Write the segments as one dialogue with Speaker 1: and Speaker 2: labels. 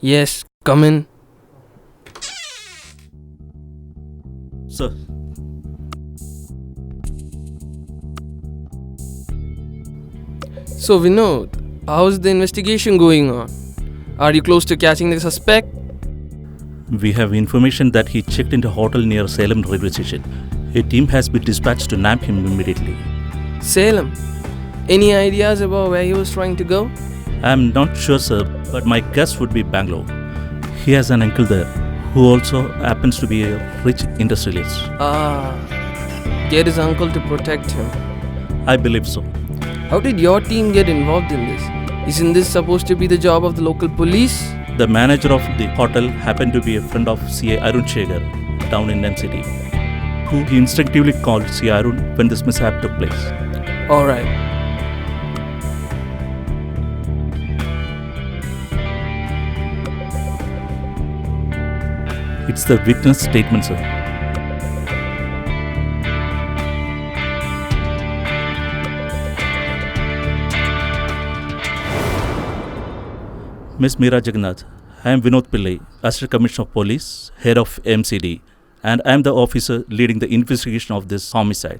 Speaker 1: Yes, come in.
Speaker 2: Sir,
Speaker 1: So, Vinod, how's the investigation going on? Are you close to catching the suspect?
Speaker 2: we have information that he checked into a hotel near Salem railway station. A team has been dispatched to nab him immediately.
Speaker 1: Salem. Any ideas about where he was trying to go?
Speaker 2: I am not sure, sir, but my guess would be Bangalore. He has an uncle there who also happens to be a rich industrialist.
Speaker 1: Get his uncle to protect him.
Speaker 2: I believe so.
Speaker 1: How did your team get involved in this? Isn't this supposed to be the job of the local police?
Speaker 2: The manager of the hotel happened to be a friend of CA Arun Shekhar down in MCD, who he instinctively called CA Arun when this mishap took place.
Speaker 1: Alright.
Speaker 2: It's the witness statement, sir. Miss Meera Jagannath, I am Vinod Pillai, Assistant Commissioner of Police, Head of MCD, and I am the officer leading the investigation of this homicide.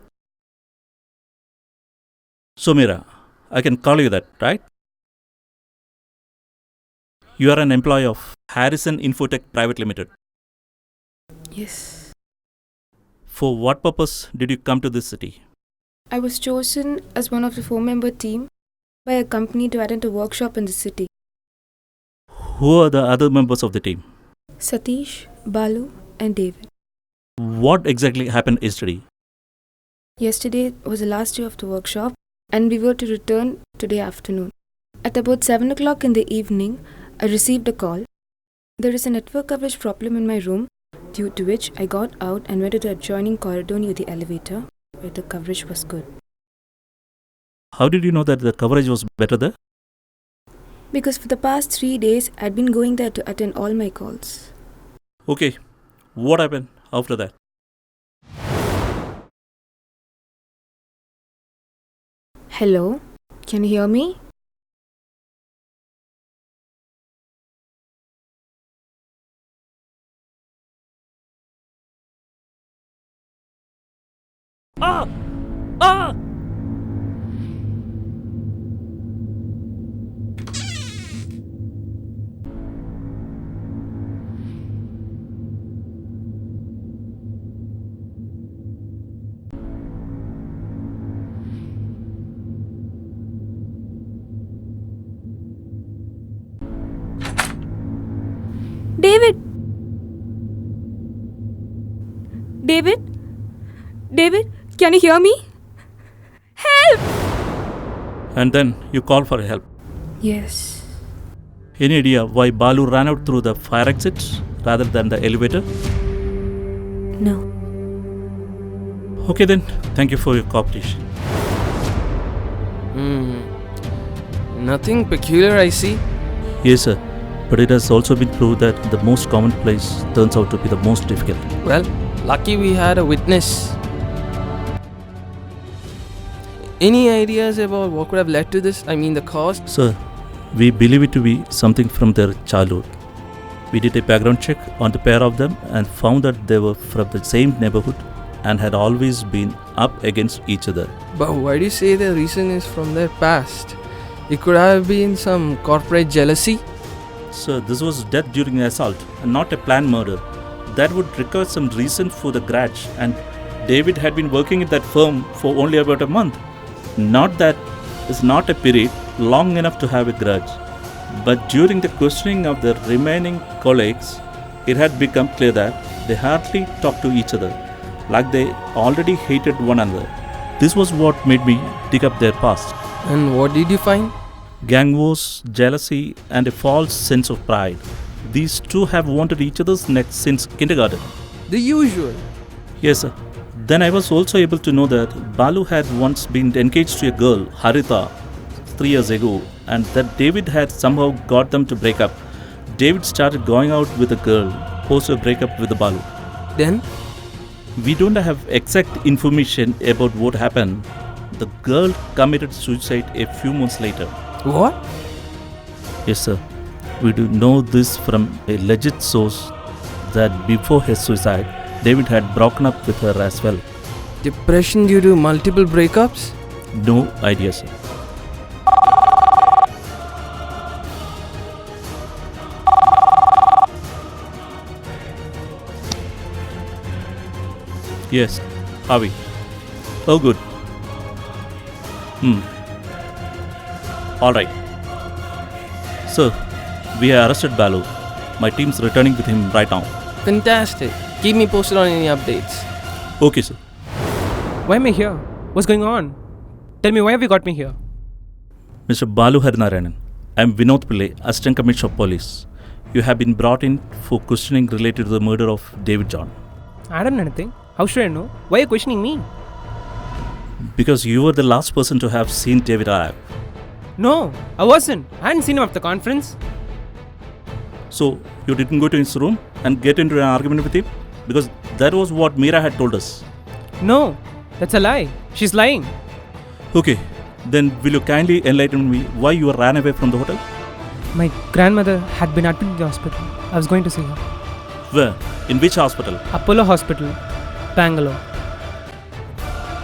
Speaker 2: So Meera, I can call you that, right? You are an employee of Harrison Infotech Private Limited.
Speaker 3: Yes.
Speaker 2: For what purpose did you come to this city?
Speaker 3: I was chosen as one of the 4-member team by a company to attend a workshop in the city.
Speaker 2: Who are the other members of the team?
Speaker 3: Satish, Balu, and David.
Speaker 2: What exactly happened yesterday?
Speaker 3: Yesterday was the last day of the workshop and we were to return today afternoon. At about 7 o'clock in the evening, I received a call. There is a network coverage problem in my room, due to which I got out and went to the adjoining corridor near the elevator, where the coverage was good.
Speaker 2: How did you know that the coverage was better there?
Speaker 3: Because for the past 3 days, I'd been going there to attend all my calls.
Speaker 2: Okay, what happened after that?
Speaker 3: Hello? Can you hear me?
Speaker 2: Ah! Ah!
Speaker 3: David! David? David, can you hear me? Help!
Speaker 2: And then you call for help.
Speaker 3: Yes.
Speaker 2: Any idea why Balu ran out through the fire exit rather than the elevator?
Speaker 3: No.
Speaker 2: Okay then, thank you for your cooperation.
Speaker 1: Nothing peculiar, I see.
Speaker 2: Yes, sir. But it has also been proved that the most common place turns out to be the most difficult.
Speaker 1: Well, lucky we had a witness. Any ideas about what could have led to this? I mean, the cause?
Speaker 2: Sir, we believe it to be something from their childhood. We did a background check on the pair of them and found that they were from the same neighborhood and had always been up against each other.
Speaker 1: But why do you say the reason is from their past? It could have been some corporate jealousy.
Speaker 2: Sir, this was death during an assault and not a planned murder. That would require some reason for the grudge, and David had been working at that firm for only about a month. Not that is not a period long enough to have a grudge. But during the questioning of the remaining colleagues, it had become clear that they hardly talked to each other, like they already hated one another. This was what made me dig up their past.
Speaker 1: And what did you find?
Speaker 2: Gang wars, jealousy, and a false sense of pride. These two have wanted each other's necks since kindergarten.
Speaker 1: The usual.
Speaker 2: Yes, sir. Then I was also able to know that Balu had once been engaged to a girl, Harita, 3 years ago, and that David had somehow got them to break up. David started going out with the girl, post a breakup with the Balu.
Speaker 1: Then?
Speaker 2: We don't have exact information about what happened. The girl committed suicide a few months later.
Speaker 1: What?
Speaker 2: Yes, sir. We do know this from a legit source that before his suicide, David had broken up with her as well.
Speaker 1: Depression due to multiple breakups?
Speaker 2: No idea, sir. Yes, Harvey. Oh, good. Alright. Sir, we have arrested Balu. My team's returning with him right now.
Speaker 1: Fantastic. Keep me posted on any updates.
Speaker 2: Okay, sir.
Speaker 4: Why am I here? What's going on? Tell me, why have you got me here?
Speaker 2: Mr. Balu Harinarayanan, I am Vinod Pillai, Assistant Commissioner of Police. You have been brought in for questioning related to the murder of David John.
Speaker 4: I don't know anything. How should I know? Why are you questioning me?
Speaker 2: Because you were the last person to have seen David alive.
Speaker 4: No, I wasn't. I hadn't seen him at the conference.
Speaker 2: So, you didn't go to his room and get into an argument with him? Because that was what Meera had told us.
Speaker 4: No, that's a lie. She's lying.
Speaker 2: Okay, then will you kindly enlighten me why you ran away from the hotel?
Speaker 4: My grandmother had been admitted in the hospital. I was going to see her.
Speaker 2: Where? In which hospital?
Speaker 4: Apollo Hospital, Bangalore.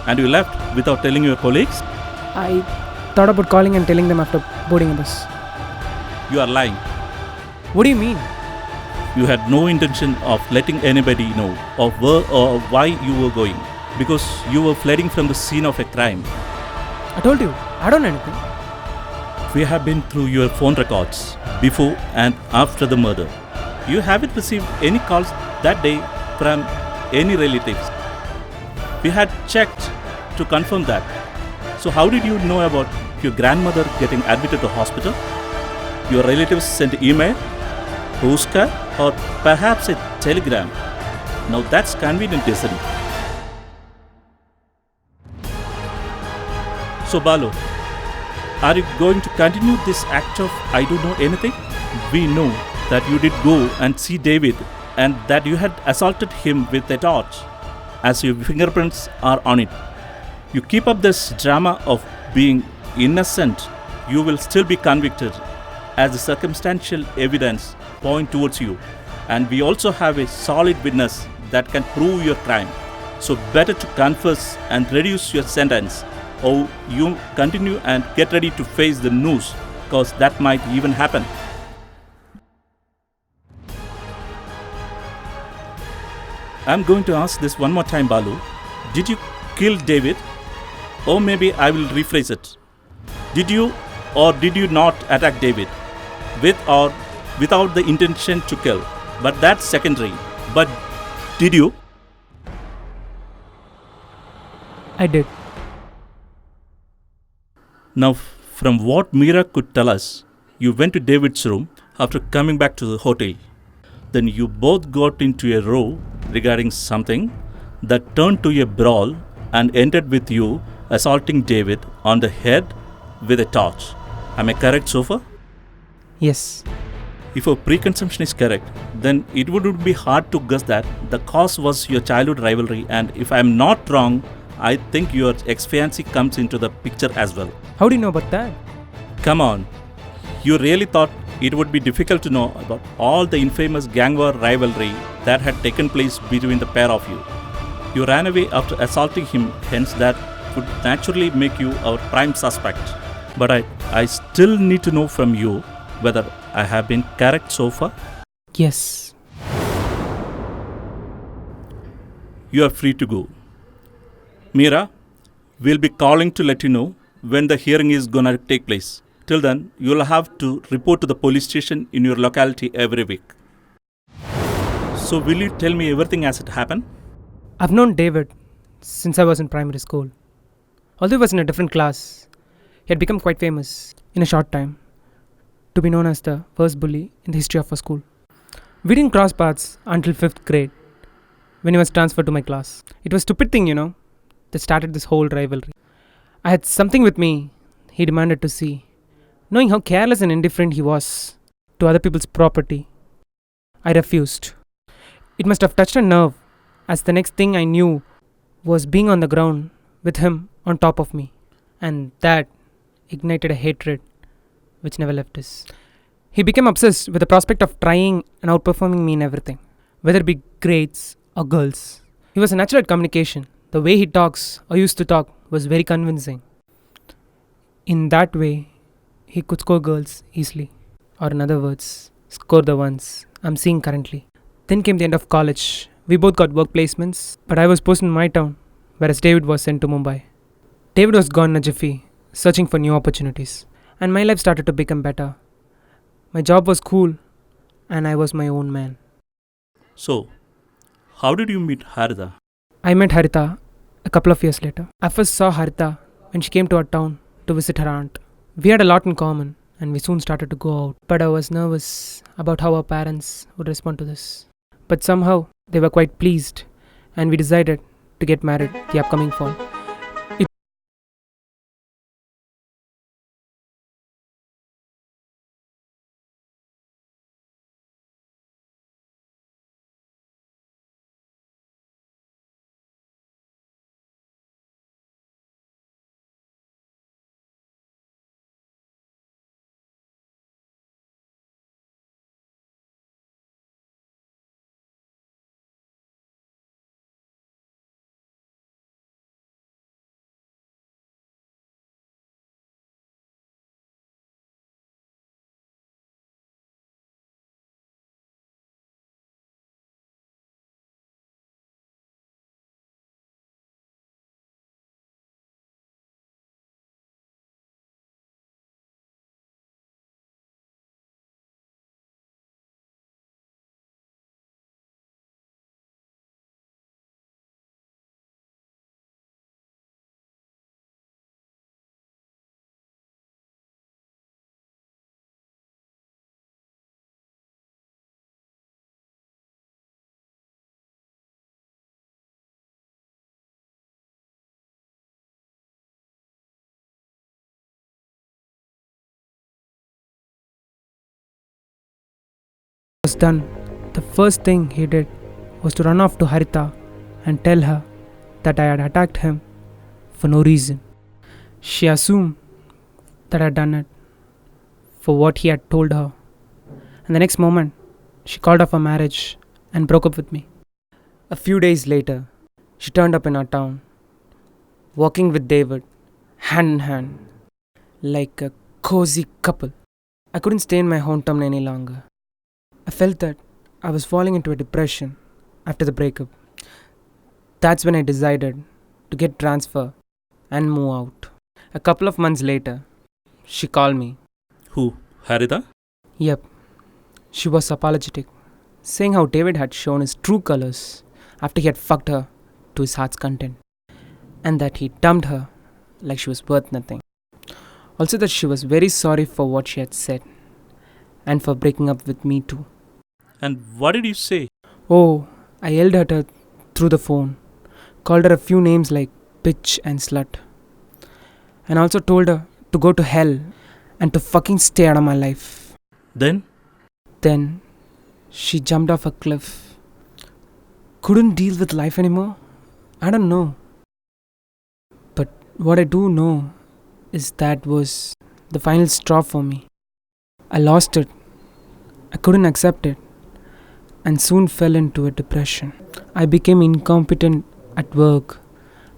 Speaker 2: And you left without telling your colleagues?
Speaker 4: I thought about calling and telling them after boarding a bus.
Speaker 2: You are lying.
Speaker 4: What do you mean?
Speaker 2: You had no intention of letting anybody know of where or why you were going, because you were fleeing from the scene of a crime.
Speaker 4: I told you, I don't know anything.
Speaker 2: We have been through your phone records before and after the murder. You haven't received any calls that day from any relatives. We had checked to confirm that. So how did you know about your grandmother getting admitted to hospital? Your relatives sent email, postcard, or perhaps a telegram. Now that's convenient, isn't it? So Balu, are you going to continue this act of I don't know anything? We know that you did go and see David and that you had assaulted him with a torch, as your fingerprints are on it. You keep up this drama of being innocent, you will still be convicted, as the circumstantial evidence point towards you, and we also have a solid witness that can prove your crime. So better to confess and reduce your sentence, or you continue and get ready to face the news, because that might even happen. I'm going to ask this one more time, Balu. Did you kill David? Or maybe I will rephrase it. Did you or did you not attack David? With or without the intention to kill? But that's secondary. But did you?
Speaker 4: I did.
Speaker 2: Now, from what Meera could tell us, you went to David's room after coming back to the hotel. Then you both got into a row regarding something that turned to a brawl and ended with you assaulting David on the head with a torch. Am I correct so far?
Speaker 4: Yes.
Speaker 2: If our preconception is correct, then it would be hard to guess that the cause was your childhood rivalry, and if I am not wrong, I think your ex-fiancé comes into the picture as well.
Speaker 4: How do you know about that?
Speaker 2: Come on, you really thought it would be difficult to know about all the infamous gang war rivalry that had taken place between the pair of you. You ran away after assaulting him, hence that would naturally make you our prime suspect. But I still need to know from you whether I have been correct so far.
Speaker 4: Yes.
Speaker 2: You are free to go. Meera, we'll be calling to let you know when the hearing is gonna take place. Till then, you'll have to report to the police station in your locality every week. So will you tell me everything as it happened?
Speaker 4: I've known David since I was in primary school. Although he was in a different class, he had become quite famous in a short time to be known as the first bully in the history of our school. We didn't cross paths until 5th grade when he was transferred to my class. It was a stupid thing, that started this whole rivalry. I had something with me he demanded to see. Knowing how careless and indifferent he was to other people's property, I refused. It must have touched a nerve, as the next thing I knew was being on the ground with him on top of me. And that ignited a hatred which never left us. He became obsessed with the prospect of trying and outperforming me in everything, whether it be grades or girls. He was a natural at communication. The way he talks or used to talk was very convincing. In that way, he could score girls easily. Or, in other words, score the ones I'm seeing currently. Then came the end of college. We both got work placements, but I was posted in my town, whereas David was sent to Mumbai. David was gone in a jiffy, searching for new opportunities, and my life started to become better. My job was cool, and I was my own man.
Speaker 2: So, how did you meet Harida?
Speaker 4: I met Harita a couple of years later. I first saw Harita when she came to our town to visit her aunt. We had a lot in common, and we soon started to go out. But I was nervous about how our parents would respond to this. But somehow, they were quite pleased, and we decided to get married the upcoming fall. It was done. The first thing he did was to run off to Harita and tell her that I had attacked him for no reason. She assumed that I had done it for what he had told her, and the next moment, she called off our marriage and broke up with me. A few days later, she turned up in our town, walking with David, hand in hand, like a cozy couple. I couldn't stay in my hometown any longer. I felt that I was falling into a depression after the breakup. That's when I decided to get transfer and move out. A couple of months later, she called me.
Speaker 2: Who? Harida?
Speaker 4: Yep, she was apologetic, saying how David had shown his true colors after he had fucked her to his heart's content, and that he dumped her like she was worth nothing. Also, that she was very sorry for what she had said and for breaking up with me too.
Speaker 2: And what did you say?
Speaker 4: Oh, I yelled at her through the phone, called her a few names like bitch and slut, and also told her to go to hell and to fucking stay out of my life.
Speaker 2: Then?
Speaker 4: Then she jumped off a cliff. Couldn't deal with life anymore? I don't know. But what I do know is that was the final straw for me. I lost it. I couldn't accept it and soon fell into a depression. I became incompetent at work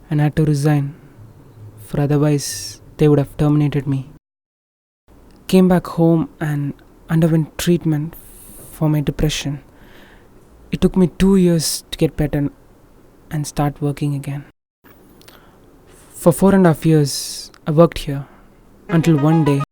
Speaker 4: and had to resign, for otherwise they would have terminated me. Came back home and underwent treatment for my depression. It took me 2 years to get better and start working again. For 4.5 years, I worked here until one day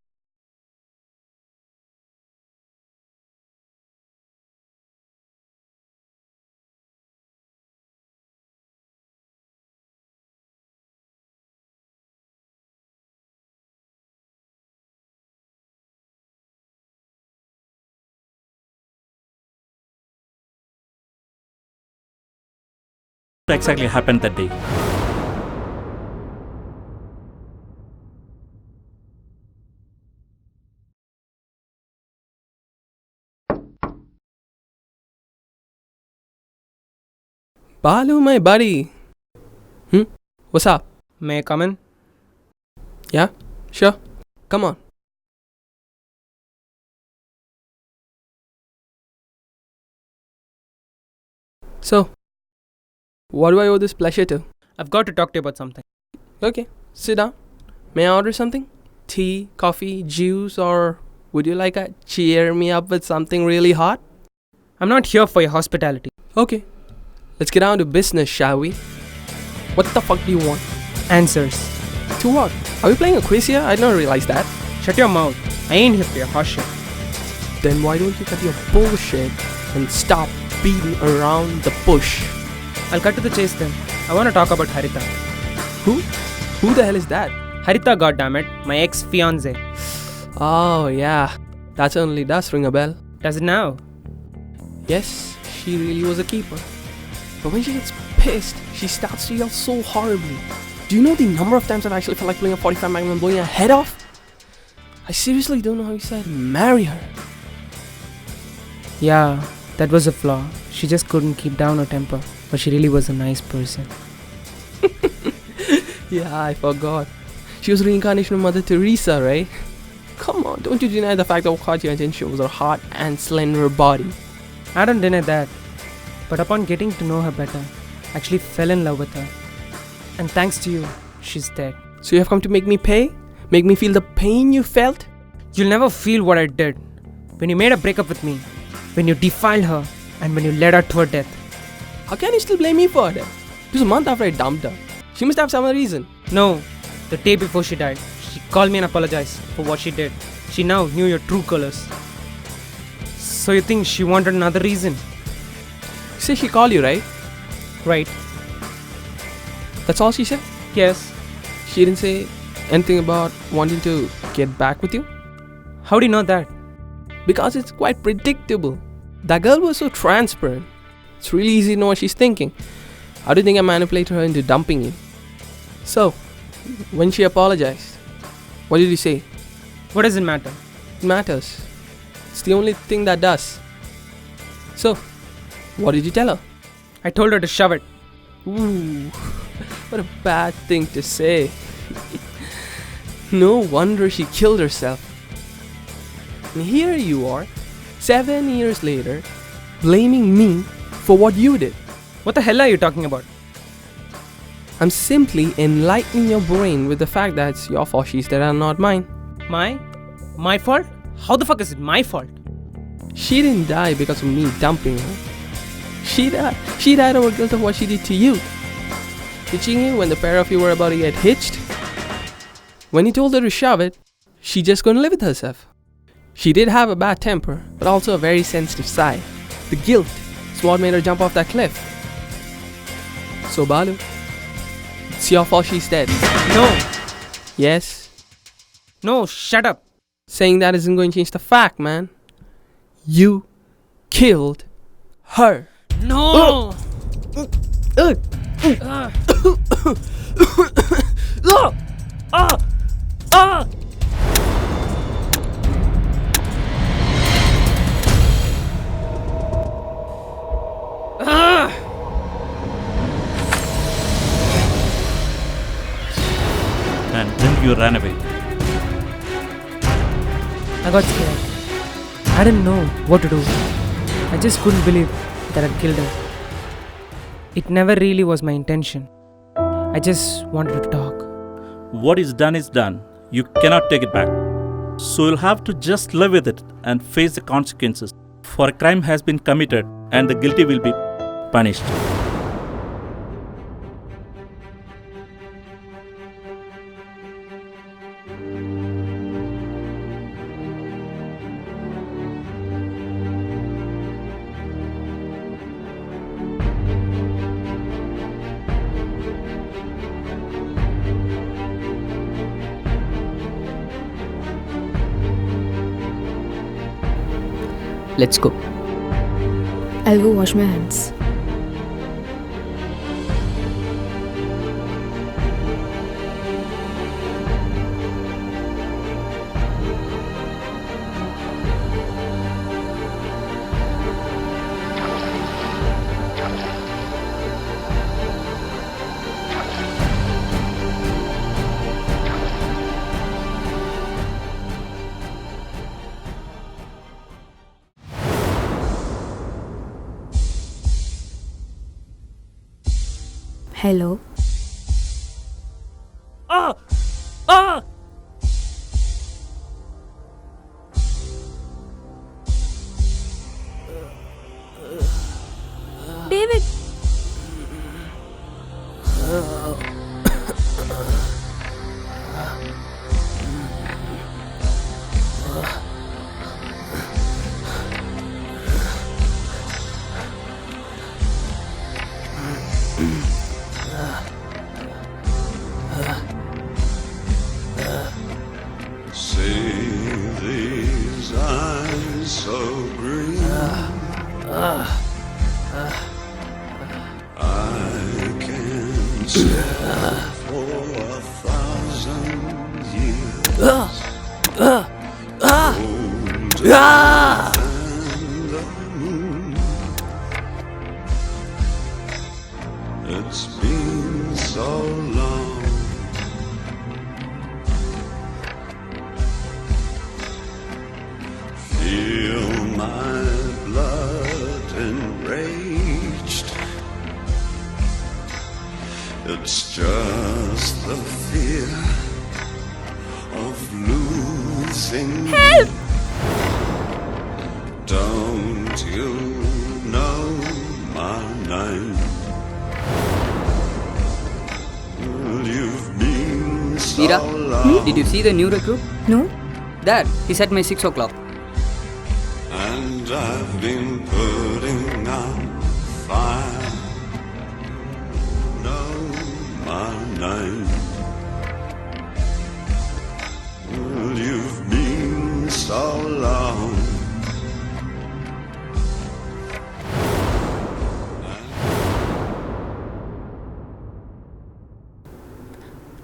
Speaker 2: What exactly happened that day?
Speaker 1: Balu, my buddy. What's up?
Speaker 4: may I come in?
Speaker 1: Yeah, sure. Come on. So, what do I owe this pleasure to?
Speaker 4: I've got to talk to you about something.
Speaker 1: Okay, sit down. May I order something? Tea, coffee, juice, or would you like a cheer me up with something really hot?
Speaker 4: I'm not here for your hospitality.
Speaker 1: Okay, let's get down to business, shall we? What the fuck do you want?
Speaker 4: Answers.
Speaker 1: To what? Are we playing a quiz here? I didn't realize that.
Speaker 4: Shut your mouth. I ain't here for your horse shit.
Speaker 1: Then why don't you cut your bullshit and stop beating around the bush?
Speaker 4: I'll cut to the chase then. I want to talk about Harita.
Speaker 1: Who? Who the hell is that?
Speaker 4: Harita, goddammit, my ex-fiancée.
Speaker 1: Oh yeah, that certainly does ring a bell.
Speaker 4: Does it now?
Speaker 1: Yes, she really was a keeper. But when she gets pissed, she starts to yell so horribly. Do you know the number of times I've actually felt like pulling a 45 Magnum and blowing her head off? I seriously don't know how you said marry her.
Speaker 4: Yeah, that was a flaw. She just couldn't keep down her temper. But she really was a nice person.
Speaker 1: Yeah, I forgot. She was reincarnation of Mother Teresa, right? Come on, don't you deny the fact that what caught your attention was her hot and slender body.
Speaker 4: I don't deny that. But upon getting to know her better, I actually fell in love with her. And thanks to you, she's dead.
Speaker 1: So you have come to make me pay? Make me feel the pain you felt?
Speaker 4: You'll never feel what I did. When you made a breakup with me, when you defiled her, and when you led her to her death.
Speaker 1: How can you still blame me for that? It was a month after I dumped her. She must have some other reason.
Speaker 4: No, the day before she died, she called me and apologized for what she did. She now knew your true colors. So you think she wanted another reason?
Speaker 1: You say she called you, right?
Speaker 4: Right.
Speaker 1: That's all she said?
Speaker 4: Yes.
Speaker 1: She didn't say anything about wanting to get back with you?
Speaker 4: How do you know that?
Speaker 1: Because it's quite predictable. That girl was so transparent. It's really easy to know what she's thinking. How do you think I manipulated her into dumping you? So, when she apologized, what did you say?
Speaker 4: What does it matter?
Speaker 1: It matters. It's the only thing that does. So, what did you tell her?
Speaker 4: I told her to shove it.
Speaker 1: Ooh, what a bad thing to say. No wonder she killed herself. And here you are, 7 years later, blaming me for what you did.
Speaker 4: What the hell are you talking about?
Speaker 1: I'm simply enlightening your brain with the fact that it's your fault she's dead and not mine.
Speaker 4: My fault? How the fuck is it my fault?
Speaker 1: She didn't die because of me dumping her. She died over guilt of what she did to you. Ditching you when the pair of you were about to get hitched. When you told her to shove it, she just couldn't live with herself. She did have a bad temper, but also a very sensitive side. The guilt is what made her jump off that cliff. So Balu, it's your fault she's dead.
Speaker 4: No.
Speaker 1: Yes.
Speaker 4: No, shut up.
Speaker 1: Saying that isn't going to change the fact, man. You killed her.
Speaker 4: No.
Speaker 2: And then you ran away.
Speaker 4: I got scared. I didn't know what to do. I just couldn't believe that I'd killed her. It never really was my intention. I just wanted to talk.
Speaker 2: What is done. You cannot take it back. So you'll have to just live with it and face the consequences. For a crime has been committed and the guilty will be punished.
Speaker 1: Let's go.
Speaker 3: I'll go wash my hands. Hello.
Speaker 1: Ah! Ah!
Speaker 3: David!
Speaker 5: See these eyes so green. I can stare for 1,000 years. And the moon. It's been so long. Feel my blood enraged. It's just the fear of losing.
Speaker 3: Help!
Speaker 5: Don't you know my name? Well, you've been so
Speaker 6: Mira,
Speaker 5: long.
Speaker 6: did you see the new recruit?
Speaker 3: No?
Speaker 6: Dad, he's at my 6 o'clock.
Speaker 5: And I've been putting out fire. Know my name. Well, you've been so long.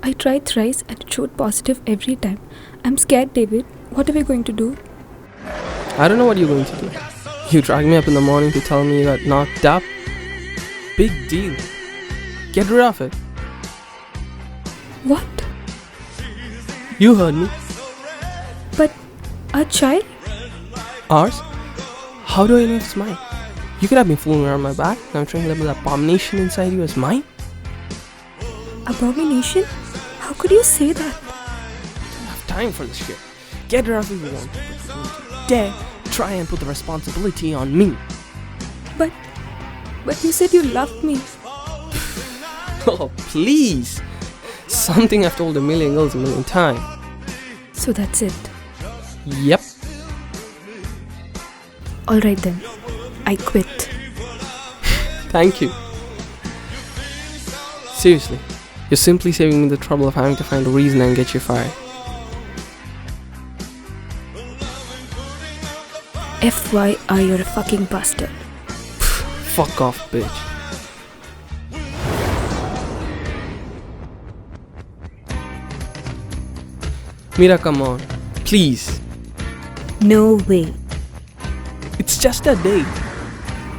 Speaker 3: I tried thrice and it showed positive every time. I'm scared, David. What are we going to do?
Speaker 1: I don't know what you're going to do. You dragged me up in the morning to tell me you got knocked up. Big deal. Get rid of it.
Speaker 3: What?
Speaker 1: You heard me.
Speaker 3: But our child?
Speaker 1: Ours? How do I know it's mine? You could have been fooling around my back. Now I'm trying to label the abomination inside you as mine.
Speaker 3: Abomination? How could you say that?
Speaker 1: I don't have time for this shit. Get rid of it if you want. But don't you dare try and put the responsibility on me.
Speaker 3: But you said you loved me.
Speaker 1: Oh, please. Something I've told a million girls a million times.
Speaker 3: So that's it.
Speaker 1: Yep.
Speaker 3: Alright then. I quit.
Speaker 1: Thank you. Seriously. You're simply saving me the trouble of having to find a reason and get you fired.
Speaker 3: FYI, you're a fucking bastard.
Speaker 1: Fuck off, bitch. Mira, come on. Please.
Speaker 3: No way.
Speaker 1: It's just a date.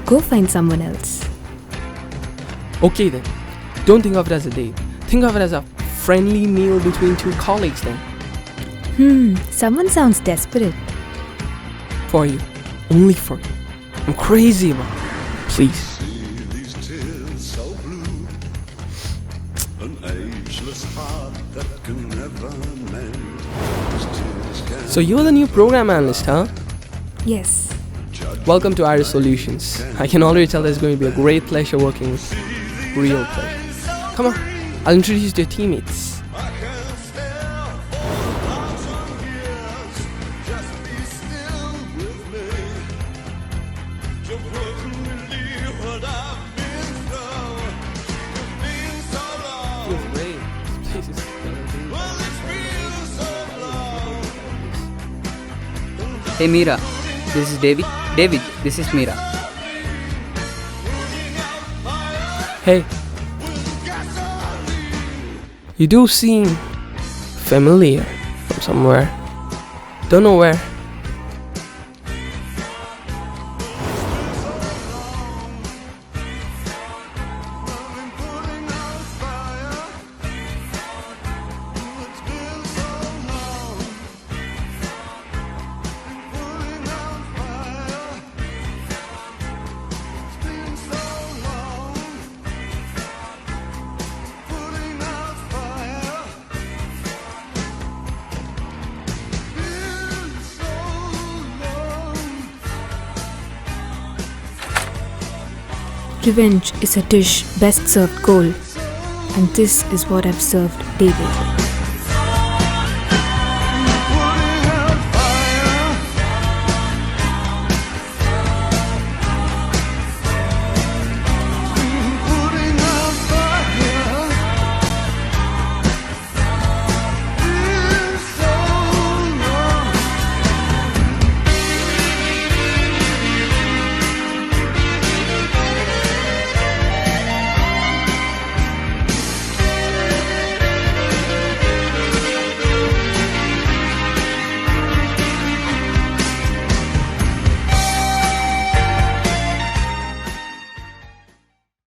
Speaker 3: Go find someone else.
Speaker 1: Okay then. Don't think of it as a date. Think of it as a friendly meal between two colleagues then.
Speaker 3: Someone sounds desperate.
Speaker 1: For you. Only for you. I'm crazy about it. Please.
Speaker 5: See these tears so blue. An ageless heart that can never mend. These tears can
Speaker 1: So you're the new program analyst, huh?
Speaker 3: Yes.
Speaker 1: Welcome to Iris Solutions. I can already tell there's going to be a great pleasure working with you. Real pleasure. Come on, I'll introduce you to your teammates. Feels great. This place is gonna be-
Speaker 6: Hey Mira, this is David. David, this is Mira.
Speaker 1: Hey. You do seem familiar from somewhere. Don't know where.
Speaker 3: Revenge is a dish best served cold, and this is what I've served David.